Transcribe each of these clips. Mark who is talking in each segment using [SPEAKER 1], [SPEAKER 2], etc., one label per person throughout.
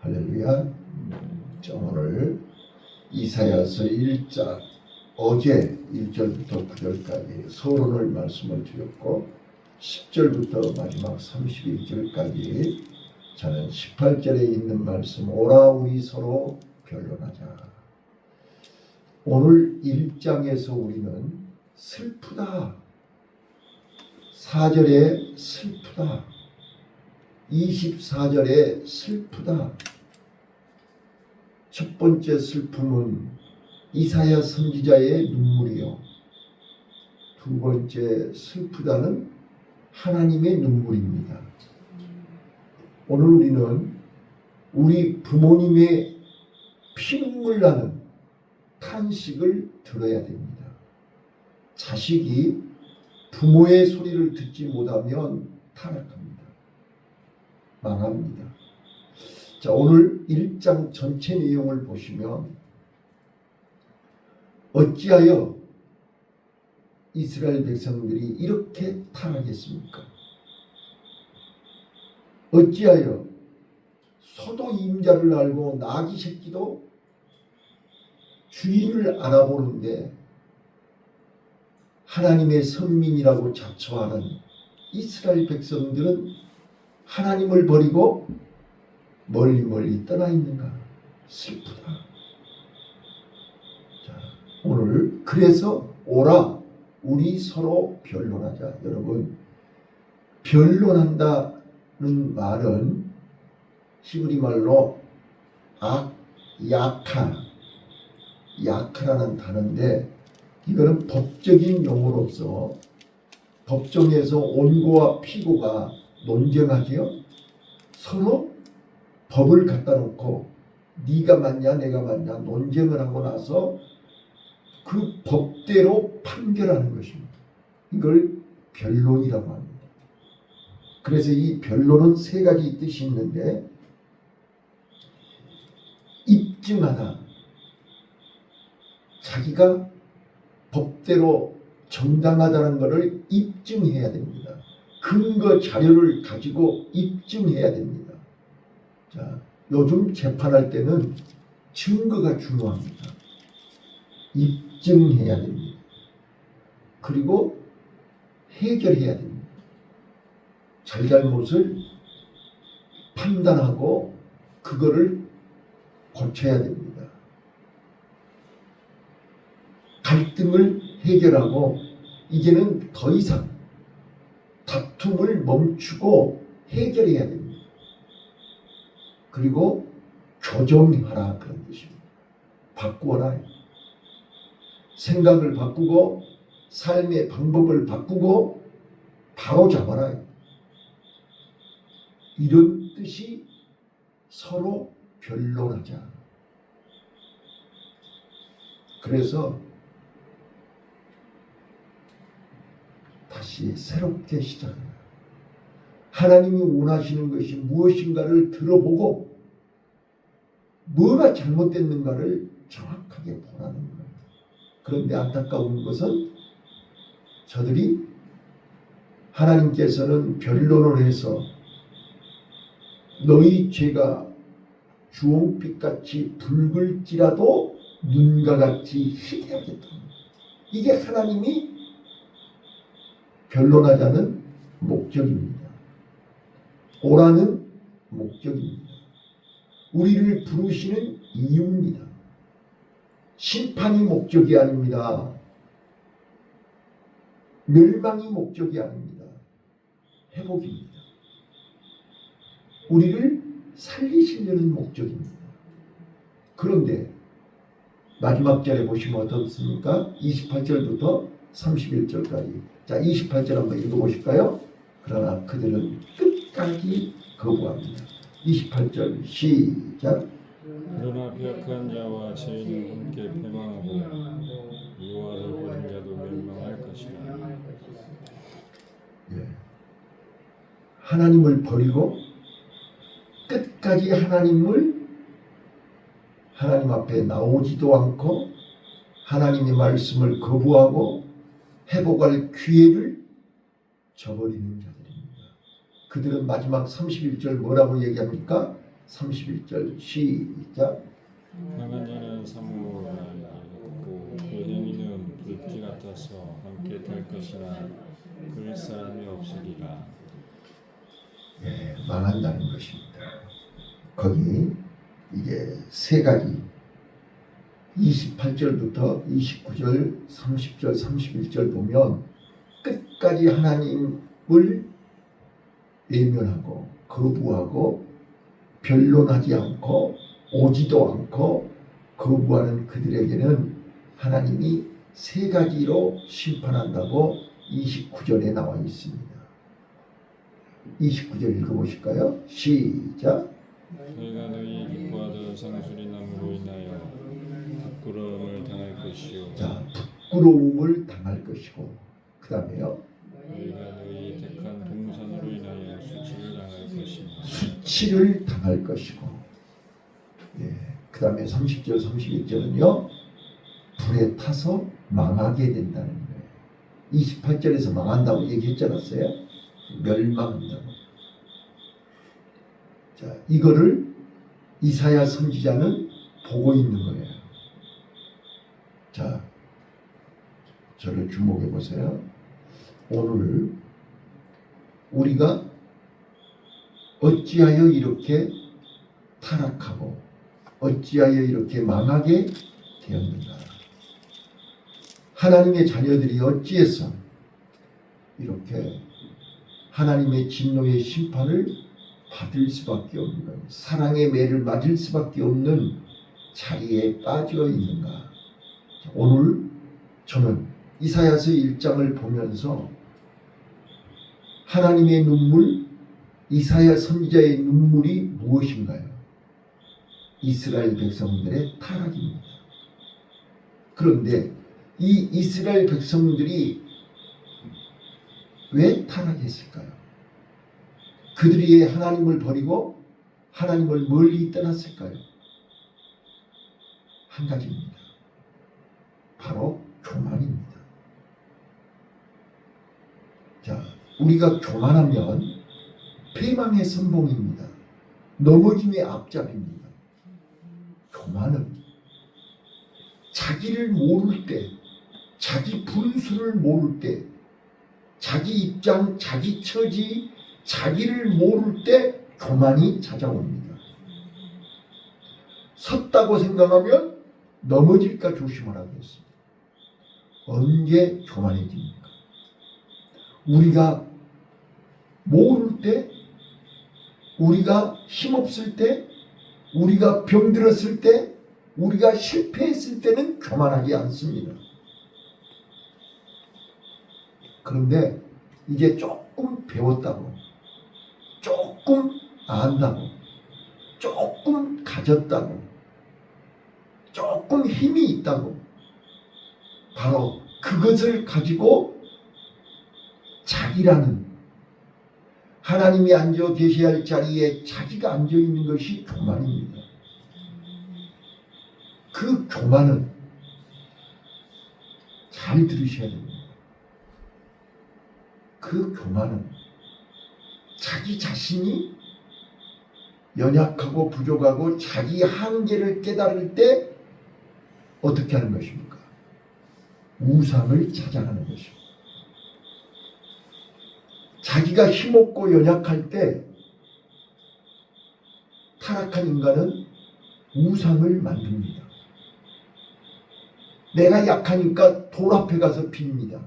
[SPEAKER 1] 할렐루야. 자, 오늘 이사야서 1장 어제 1절부터 9절까지 서론을 말씀을 드렸고 10절부터 마지막 31절까지 저는 18절에 있는 말씀 오라 우리 서로 변론하자. 오늘 1장에서 우리는 슬프다. 4절에 슬프다. 24절에 슬프다. 첫 번째 슬픔은 이사야 선지자의 눈물이요. 두 번째 슬프다는 하나님의 눈물입니다. 오늘 우리는 우리 부모님의 피눈물 나는 탄식을 들어야 됩니다. 자식이 부모의 소리를 듣지 못하면 타락합니다. 망합니다. 자, 오늘 1장 전체 내용을 보시면 어찌하여 이스라엘 백성들이 이렇게 타락했습니까? 어찌하여 소도 임자를 알고 나귀 새끼도 주인을 알아보는데 하나님의 선민이라고 자처하는 이스라엘 백성들은 하나님을 버리고 멀리 멀리 떠나 있는가? 슬프다. 자, 오늘 그래서 오라 우리 서로 변론하자. 여러분, 변론한다는 말은 히브리 말로 야카라는 단어인데 이거는 법적인 용어로서 법정에서 원고와 피고가 논쟁하지요. 서로 법을 갖다 놓고 네가 맞냐 내가 맞냐 논쟁을 하고 나서 그 법대로 판결하는 것입니다. 이걸 변론이라고 합니다. 그래서 이 변론은 세 가지 뜻이 있는데 입증하다. 자기가 법대로 정당하다는 것을 입증해야 됩니다. 근거 자료를 가지고 입증해야 됩니다. 자, 요즘 재판할 때는 증거가 중요합니다. 입증해야 됩니다. 그리고 해결해야 됩니다. 잘잘못을 판단하고 그거를 고쳐야 됩니다. 갈등을 해결하고 이제는 더 이상 다툼을 멈추고 해결해야 됩니다. 그리고 교정하라 그런 뜻입니다. 바꾸어라. 생각을 바꾸고 삶의 방법을 바꾸고 바로 잡아라. 이런 뜻이 서로 변론하자. 그래서 다시 새롭게 시작합니다. 하나님이 원하시는 것이 무엇인가를 들어보고 뭐가 잘못됐는가를 정확하게 보라는 거예요. 그런데 안타까운 것은 저들이 하나님께서는 변론을 해서 너희 죄가 주홍빛같이 붉을지라도 눈과 같이 희대하겠다. 이게 하나님이 변론하자는 목적입니다. 오라는 목적입니다. 우리를 부르시는 이유입니다. 심판이 목적이 아닙니다. 멸망이 목적이 아닙니다. 회복입니다. 우리를 살리시려는 목적입니다. 그런데 마지막 절에 보시면 어떻습니까? 28절부터 31절까지. 자, 28절 한번 읽어보실까요? 그러나 그들은 끝까지 거부합니다. 28절 시작.
[SPEAKER 2] 그러나 pe역한 자와 죄인은 함께 패망하고 여호와를 버린 자도 멸망할 것이라.
[SPEAKER 1] 예. 하나님을 버리고 끝까지 하나님 앞에 나오지도 않고 하나님의 말씀을 거부하고 회복할 기회를 저버리는 자들입니다. 그들은 마지막 31절 뭐라고 얘기합니까? 31절 시작.
[SPEAKER 2] 강한 자는 사모를 알고 그 행위는 불빛 같아서 함께 탈 것이나 그럴 사람이 없으리라.
[SPEAKER 1] 예, 망한다는 것입니다. 거기 이게 세 가지 28절부터 29절, 30절, 31절 보면 끝까지 하나님을 외면하고 거부하고 변론하지 않고 오지도 않고 거부하는 그들에게는 하나님이 세 가지로 심판한다고 29절에 나와 있습니다. 29절 읽어보실까요? 시작.
[SPEAKER 2] 너희가 너희 기뻐하던 상수리 나무로 인하여 부끄러움을 당할 것이요.
[SPEAKER 1] 자, 부끄러움을 당할 것이고 그 다음에요.
[SPEAKER 2] 너희가 너희 택한 동산으로 인하여 수치를 당할 것이며.
[SPEAKER 1] 수치를 당할 것이고 예, 그 다음에 30절 31절은요. 불에 타서 망하게 된다는 거예요. 28절에서 망한다고 얘기했지 않았어요? 멸망한다고. 자, 이거를 이사야 선지자는 보고 있는 거예요. 자, 저를 주목해 보세요. 오늘 우리가 어찌하여 이렇게 타락하고 어찌하여 이렇게 망하게 되었는가? 하나님의 자녀들이 어찌해서 이렇게 하나님의 진노의 심판을 받을 수밖에 없는, 사랑의 매를 맞을 수밖에 없는 자리에 빠져 있는가? 오늘 저는 이사야서 1장을 보면서 하나님의 눈물, 이사야 선지자의 눈물이 무엇인가요? 이스라엘 백성들의 타락입니다. 그런데 이 이스라엘 백성들이 왜 타락했을까요? 그들이 하나님을 버리고 하나님을 멀리 떠났을까요? 한 가지입니다. 바로 교만입니다. 자, 우리가 교만하면 패망의 선봉입니다. 넘어짐의 앞잡입니다. 교만은 자기를 모를 때, 자기 분수를 모를 때, 자기 입장, 자기 처지, 자기를 모를 때 교만이 찾아옵니다. 섰다고 생각하면 넘어질까 조심하라고 했습니다. 언제 교만해집니까? 우리가 모를 때, 우리가 힘없을 때, 우리가 병들었을 때, 우리가 실패했을 때는 교만하지 않습니다. 그런데 이제 조금 배웠다고, 조금 안다고, 조금 가졌다고, 조금 힘이 있다고, 바로 그것을 가지고 자기라는 하나님이 앉아 계셔야 할 자리에 자기가 앉아 있는 것이 교만입니다. 그 교만은 잘 들으셔야 됩니다. 그 교만은 자기 자신이 연약하고 부족하고 자기 한계를 깨달을 때 어떻게 하는 것입니까? 우상을 찾아가는 것입니다. 자기가 힘없고 연약할 때 타락한 인간은 우상을 만듭니다. 내가 약하니까 돌 앞에 가서 빕니다.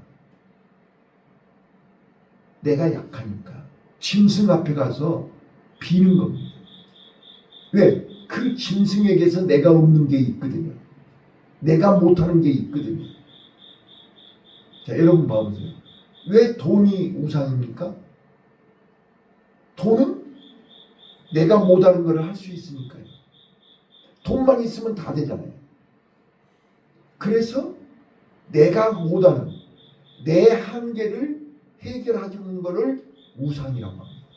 [SPEAKER 1] 내가 약하니까 짐승 앞에 가서 비는 겁니다. 왜? 그 짐승에게서 내가 없는 게 있거든요. 내가 못하는 게 있거든요. 자, 여러분 봐보세요. 왜 돈이 우상입니까? 돈은 내가 못하는 걸 할 수 있으니까요. 돈만 있으면 다 되잖아요. 그래서 내가 못하는 내 한계를 해결해주는 것을 우상이라고 합니다.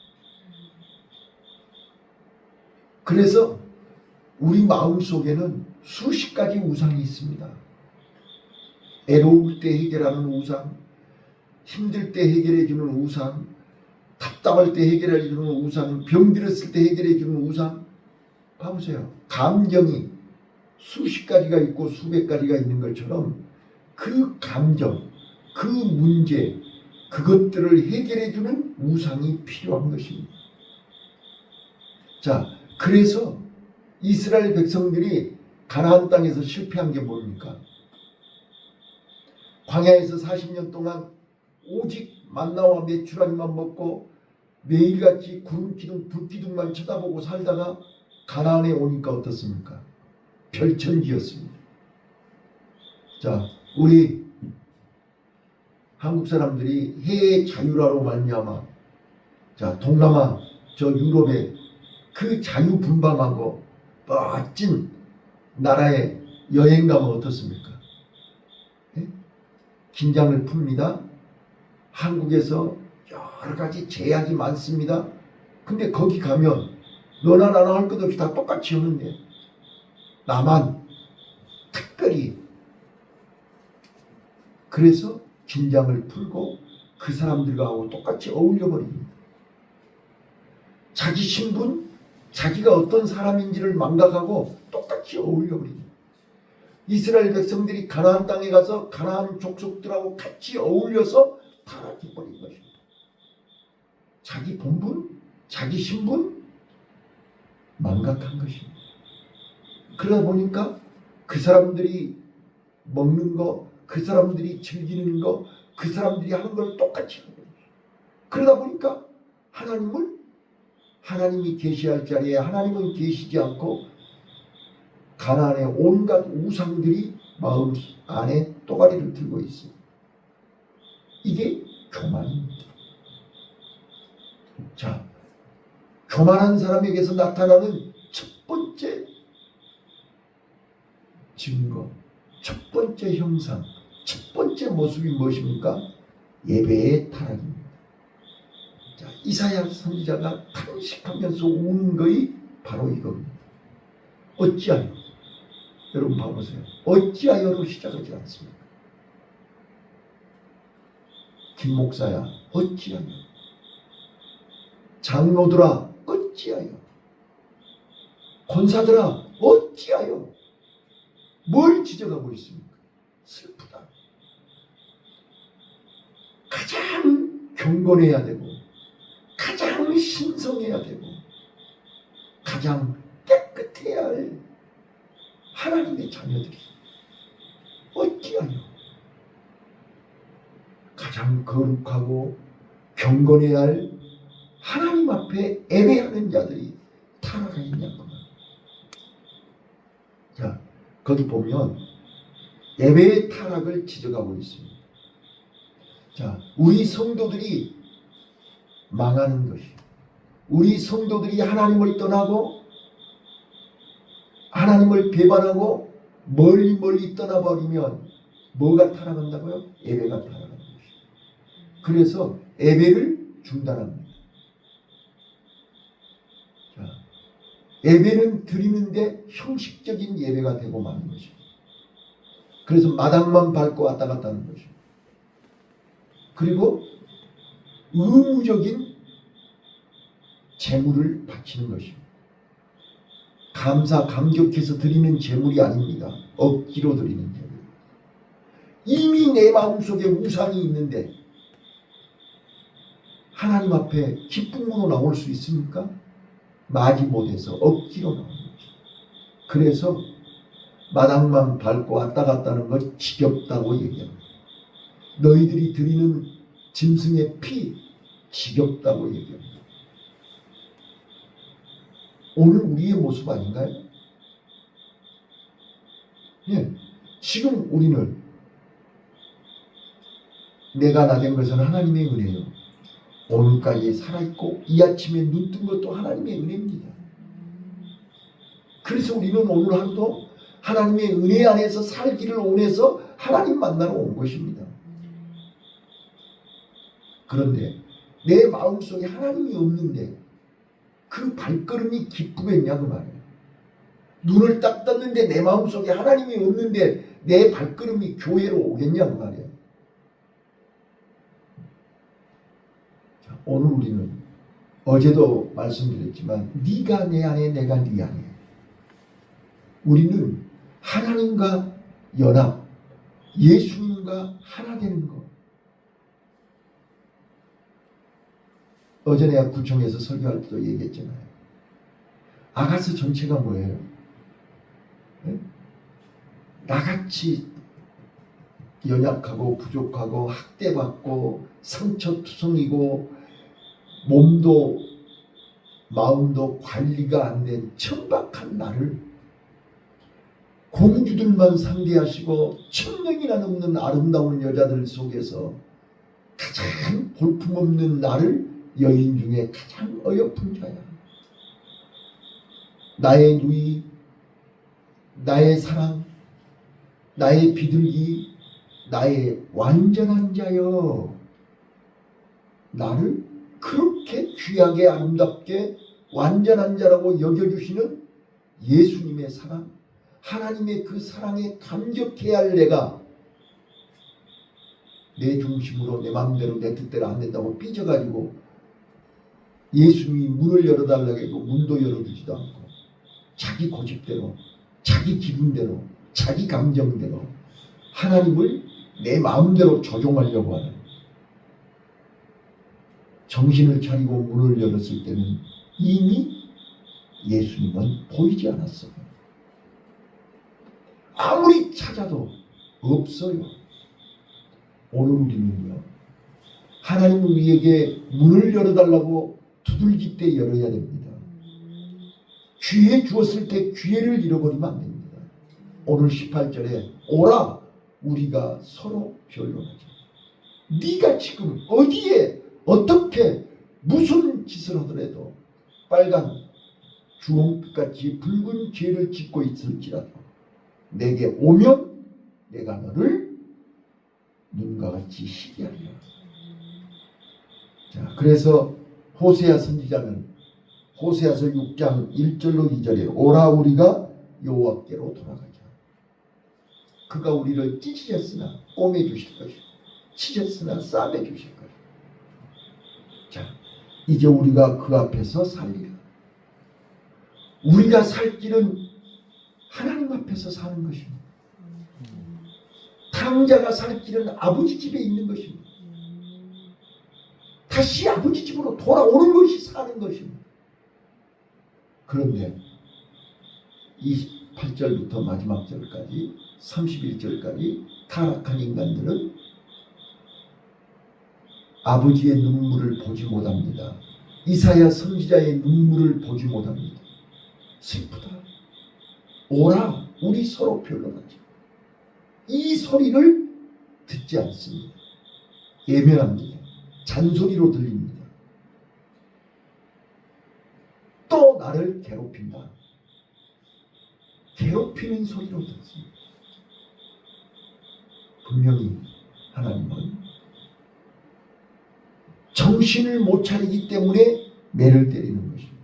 [SPEAKER 1] 그래서 우리 마음속에는 수십 가지 우상이 있습니다. 애로울 때 해결하는 우상, 힘들 때 해결해주는 우상, 답답할 때 해결해주는 우상, 병들었을 때 해결해주는 우상, 봐보세요. 감정이 수십 가지가 있고 수백 가지가 있는 것처럼 그 감정, 그 문제, 그것들을 해결해주는 우상이 필요한 것입니다. 자, 그래서 이스라엘 백성들이 가나안 땅에서 실패한 게 뭡니까? 광야에서 40년 동안 오직 만나와 메추라기만 먹고 매일같이 구름기둥 불기둥만 쳐다보고 살다가 가나안에 오니까 어떻습니까? 별천지였습니다. 자, 우리 한국 사람들이 해외 자유라로 말미암아 자 동남아 저 유럽에 그 자유분방하고 멋진 나라에 여행 가면 어떻습니까? 예? 긴장을 풉니다. 한국에서 여러 가지 제약이 많습니다. 근데 거기 가면 너나 나나 할 것 없이 다 똑같이 하는데 나만 특별히 그래서 긴장을 풀고 그 사람들과 똑같이 어울려버립니다. 자기 신분, 자기가 어떤 사람인지를 망각하고 똑같이 어울려버립니다. 이스라엘 백성들이 가나안 땅에 가서 가나안 족속들하고 같이 어울려서 타락해버린 것입니다. 자기 본분, 자기 신분 망각한 것입니다. 그러다 보니까 그 사람들이 먹는 거, 그 사람들이 즐기는 거, 그 사람들이 하는 걸 똑같이 하는 거예요. 그러다 보니까 하나님이 계시할 자리에 하나님은 계시지 않고 가나안의 온갖 우상들이 마음 안에 또가리를 들고 있습니다. 이게 교만입니다. 자, 교만한 사람에게서 나타나는 첫 번째 증거, 첫 번째 형상, 첫 번째 모습이 무엇입니까? 예배의 타락입니다. 자, 이사야 선지자가 탄식하면서 우는 것이 바로 이겁니다. 어찌하여? 여러분 봐보세요. 어찌하여로 시작하지 않습니까? 김 목사야 어찌하여? 장로들아 어찌하여? 권사들아 어찌하여? 뭘 지적하고 있습니까? 슬프다. 가장 경건해야 되고 가장 신성해야 되고 가장 깨끗해야 할 하나님의 자녀들이 어찌하여 가장 거룩하고 경건해야 할 하나님 앞에 예배하는 자들이 타락하였냐고. 자, 거기 보면 예배의 타락을 지적하고 있습니다. 자, 우리 성도들이 망하는 것이, 우리 성도들이 하나님을 떠나고 하나님을 배반하고 멀리 떠나버리면 뭐가 타락한다고요? 예배가 타락하는 것입니다. 그래서 예배를 중단합니다. 자, 예배는 드리는데 형식적인 예배가 되고 마는 것입니다. 그래서 마당만 밟고 왔다 갔다 하는 것입니다. 그리고 의무적인 제물을 바치는 것입니다. 감격해서 드리는 제물이 아닙니다. 억지로 드리는 제물. 이미 내 마음속에 우상이 있는데 하나님 앞에 기쁨으로 나올 수 있습니까? 마지 못해서 억지로 나오는 것입니다. 그래서 마당만 밟고 왔다 갔다 하는 것 지겹다고 얘기합니다. 너희들이 드리는 짐승의 피 지겹다고 얘기합니다. 오늘 우리의 모습 아닌가요? 예, 지금 우리는 내가 나된 것은 하나님의 은혜요. 오늘까지 살아있고 이 아침에 눈 뜬 것도 하나님의 은혜입니다. 그래서 우리는 오늘 하루도 하나님의 은혜 안에서 살기를 원해서 하나님 만나러 온 것입니다. 그런데 내 마음속에 하나님이 없는데 그 발걸음이 기쁘겠냐 그 말이에요. 눈을 딱 떴는데 내 마음속에 하나님이 없는데 내 발걸음이 교회로 오겠냐 그 말이에요. 자, 오늘 우리는 어제도 말씀드렸지만 네가 내 안에 내가 네 안에 우리는 하나님과 연합, 예수님과 하나 되는 것. 어제 내가 구청에서 설교할 때도 얘기했잖아요. 아가스 전체가 뭐예요? 네? 나같이 연약하고 부족하고 학대받고 상처투성이고 몸도 마음도 관리가 안 된 천박한 나를 공주들만 상대하시고 1000명이나 넘는 아름다운 여자들 속에서 가장 볼품없는 나를 여인 중에 가장 어여쁜 자야. 나의 누이, 나의 사랑, 나의 비둘기, 나의 완전한 자여. 나를 그렇게 귀하게 아름답게 완전한 자라고 여겨주시는 예수님의 사랑, 하나님의 그 사랑에 감격해야 할 내가 내 중심으로 내 마음대로 내 뜻대로 안 된다고 삐져가지고 예수님이 문을 열어달라고 해도 문도 열어주지도 않고 자기 고집대로 자기 기분대로 자기 감정대로 하나님을 내 마음대로 조종하려고 하는, 정신을 차리고 문을 열었을 때는 이미 예수님은 보이지 않았어요. 아무리 찾아도 없어요. 오늘 우리는요, 하나님 우리에게 문을 열어달라고 두들길 때 열어야 됩니다. 기회 주었을 때 기회를 잃어버리면 안 됩니다. 오늘 18절에 오라 우리가 서로 변론하자. 네가 지금 어디에 어떻게 무슨 짓을 하더라도 빨간 주홍빛같이 붉은 죄를 짓고 있을지라도 내게 오면 내가 너를 눈과 같이 시기하리라. 자, 그래서 호세아 선지자는 호세아서 6장 1절로 2절에 오라 우리가 여호와께로 돌아가자. 그가 우리를 찢으셨으나 꿰매 주실 것이고 치셨으나 싸매 주실 것이고. 자, 이제 우리가 그 앞에서 살리라. 우리가 살 길은 하나님 앞에서 사는 것입니다. 탕자가 살 길은 아버지 집에 있는 것입니다. 다시 아버지 집으로 돌아오는 것이 사는 것입니다. 그런데 28절부터 마지막 절까지 31절까지 타락한 인간들은 아버지의 눈물을 보지 못합니다. 이사야 선지자의 눈물을 보지 못합니다. 슬프다. 오라 우리 서로 변론하자. 이 소리를 듣지 않습니다. 예면합니다. 잔소리로 들립니다. 또 나를 괴롭힌다. 괴롭히는 소리로 듣습니다. 분명히 하나님은 정신을 못 차리기 때문에 매를 때리는 것입니다.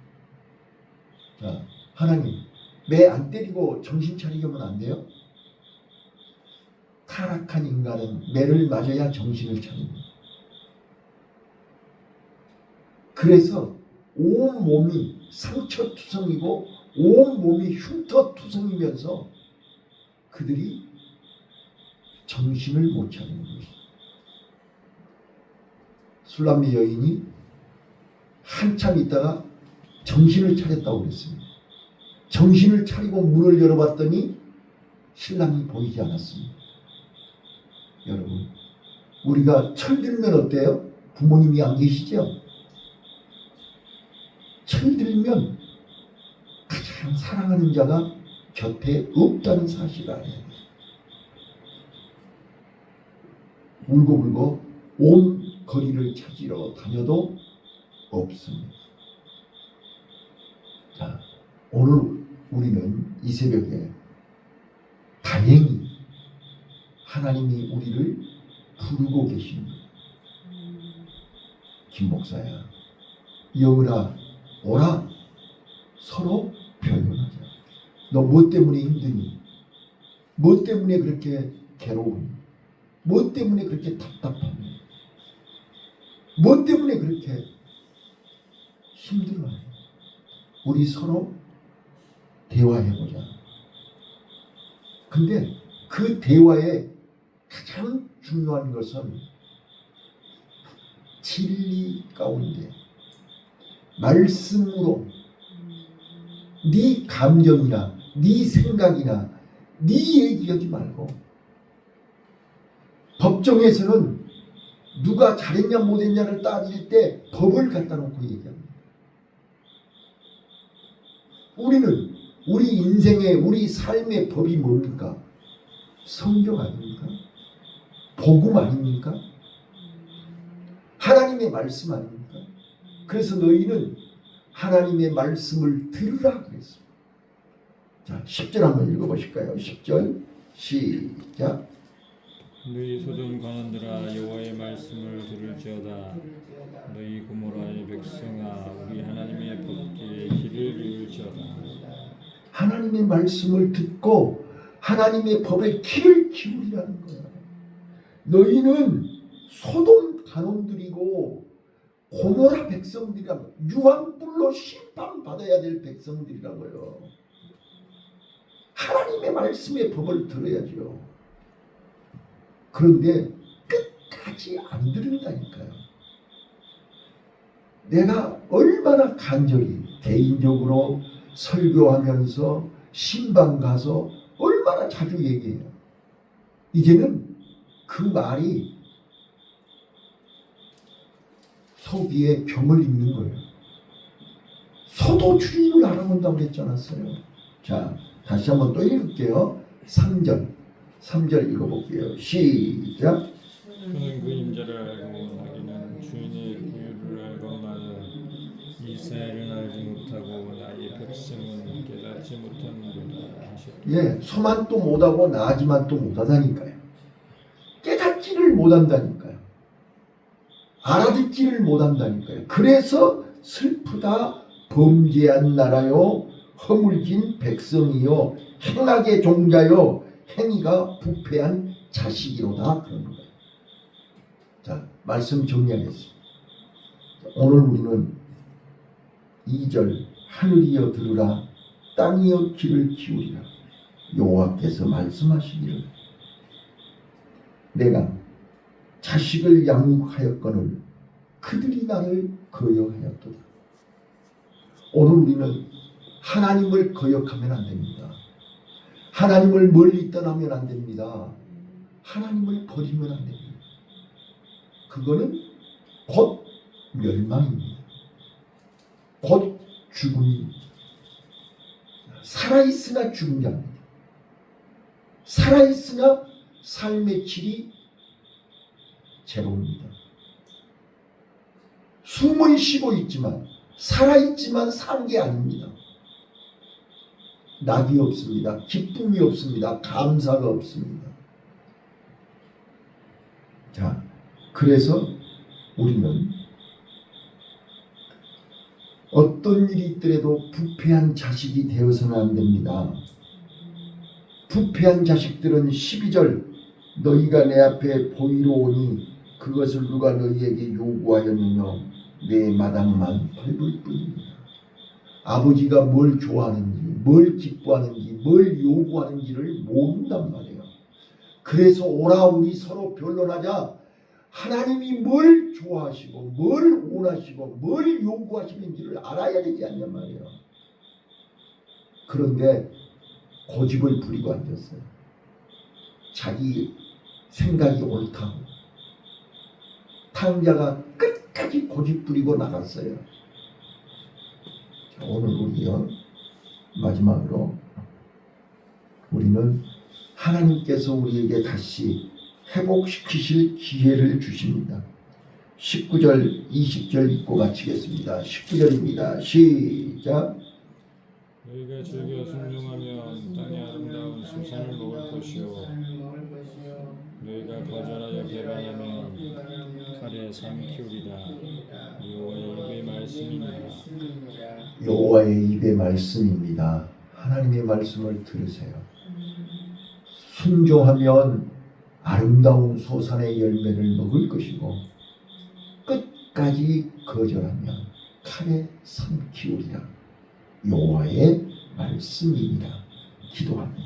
[SPEAKER 1] 자, 하나님 매 안 때리고 정신 차리게 하면 안 돼요? 타락한 인간은 매를 맞아야 정신을 차립니다. 그래서 온 몸이 상처투성이고 온 몸이 흉터투성이면서 그들이 정신을 못 차리는 것입니다. 술람미 여인이 한참 있다가 정신을 차렸다고 그랬습니다. 정신을 차리고 문을 열어봤더니 신랑이 보이지 않았습니다. 여러분, 우리가 철들면 어때요? 부모님이 안 계시죠? 철들면 가장 사랑하는 자가 곁에 없다는 사실을 알아야 돼요. 울고불고 온 거리를 찾으러 다녀도 없습니다. 자, 오늘 우리는 이 새벽에 다행히 하나님이 우리를 부르고 계십니다. 김 목사야, 여우라 오라 서로 변론하자. 너 뭐 때문에 힘드니? 뭐 때문에 그렇게 괴로우니? 뭐 때문에 그렇게 답답하니? 뭐 때문에 그렇게 힘들어하니? 우리 서로 대화해보자. 근데 그 대화의 가장 중요한 것은 진리 가운데 말씀으로 네 감정이나 네 생각이나 네 얘기하지 말고, 법정에서는 누가 잘했냐 못했냐를 따질 때 법을 갖다 놓고 얘기합니다. 우리는 우리 인생의 우리 삶의 법이 뭡니까? 성경 아닙니까? 복음 아닙니까? 하나님의 말씀 아닙니까? 그래서 너희는 하나님의 말씀을 들으라 그랬습니다. 자, 10절 한번 읽어보실까요? 10절 시작.
[SPEAKER 2] 너희 소돔 관원들아 여호와의 말씀을 들을지어다. 너희 고모라의 백성아 우리 하나님의 법궤에 귀를 기울지어다.
[SPEAKER 1] 하나님의 말씀을 듣고 하나님의 법에 귀를 기울이라는 거야. 너희는 소돔 간원들이고 고모라 백성들이라고, 유황불로 심판받아야 될 백성들이라고요. 하나님의 말씀의 법을 들어야죠. 그런데 끝까지 안 들은다니까요. 내가 얼마나 간절히 개인적으로 설교하면서 신방 가서 얼마나 자주 얘기해요. 이제는 그 말이 속이에 병을 입는 거예요. 소도 주인을 알아본다고 그랬지 않았어요? 자, 다시 한번 또 읽을게요. 3절 읽어볼게요. 시작.
[SPEAKER 2] 그는 그 임자를 알고 나귀는 주인의 구유를 알건만은 이스라엘은 알지 못하고 나의 백성은 깨닫지 못하는도다 하셨다.
[SPEAKER 1] 예, 소만 또 못하고 나지만 또 못하다니까요. 깨닫지를 못한다니까요. 알아듣지를 못한다니까요. 그래서 슬프다. 범죄한 나라요, 허물진 백성이요, 행악의 종자요, 행위가 부패한 자식이로다. 그런 거예요. 자, 말씀 정리하겠습니다. 오늘 우리는 2절 하늘이여 들으라, 땅이여 귀를 기울이라. 여호와께서 말씀하시기를 내가 자식을 양육하였거늘 그들이 나를 거역하였도다. 오늘 우리는 하나님을 거역하면 안 됩니다. 하나님을 멀리 떠나면 안 됩니다. 하나님을 버리면 안 됩니다. 그거는 곧 멸망입니다. 곧 죽음입니다. 살아있으나 죽은 자입니다. 살아있으나 삶의 질이 제로입니다. 숨은 쉬고 있지만, 살아있지만 산 게 아닙니다. 낙이 없습니다. 기쁨이 없습니다. 감사가 없습니다. 자, 그래서 우리는 어떤 일이 있더라도 부패한 자식이 되어서는 안 됩니다. 부패한 자식들은 12절 너희가 내 앞에 보이러 오니 그것을 누가 너희에게 요구하였느냐, 내 마당만 밟을 뿐입니다. 아버지가 뭘 좋아하는지, 뭘 기뻐하는지, 뭘 요구하는지를 모른단 말이에요. 그래서 오라 우리 서로 변론하자. 하나님이 뭘 좋아하시고 뭘 원하시고 뭘 요구하시는지를 알아야 되지 않냔 말이에요. 그런데 고집을 부리고 앉았어요. 자기 생각이 옳다고. 탕자가 끝까지 고집 부리고 나갔어요. 자, 오늘 우리요, 마지막으로 우리는 하나님께서 우리에게 다시 회복시키실 기회를 주십니다. 19절 20절 읽고 마치겠습니다. 19절입니다. 시작.
[SPEAKER 2] 너희가 즐겨 순종하면 땅의 아름다운 수산을 먹을 것이요 너희가 거절하여 배반하면 칼에 삼키우리라. 여호와의 입의 말씀입니다.
[SPEAKER 1] 여호와의 입의 말씀입니다. 하나님의 말씀을 들으세요. 순종하면 아름다운 소산의 열매를 먹을 것이고 끝까지 거절하면 칼에 삼키우리라. 여호와의 말씀입니다. 기도합니다.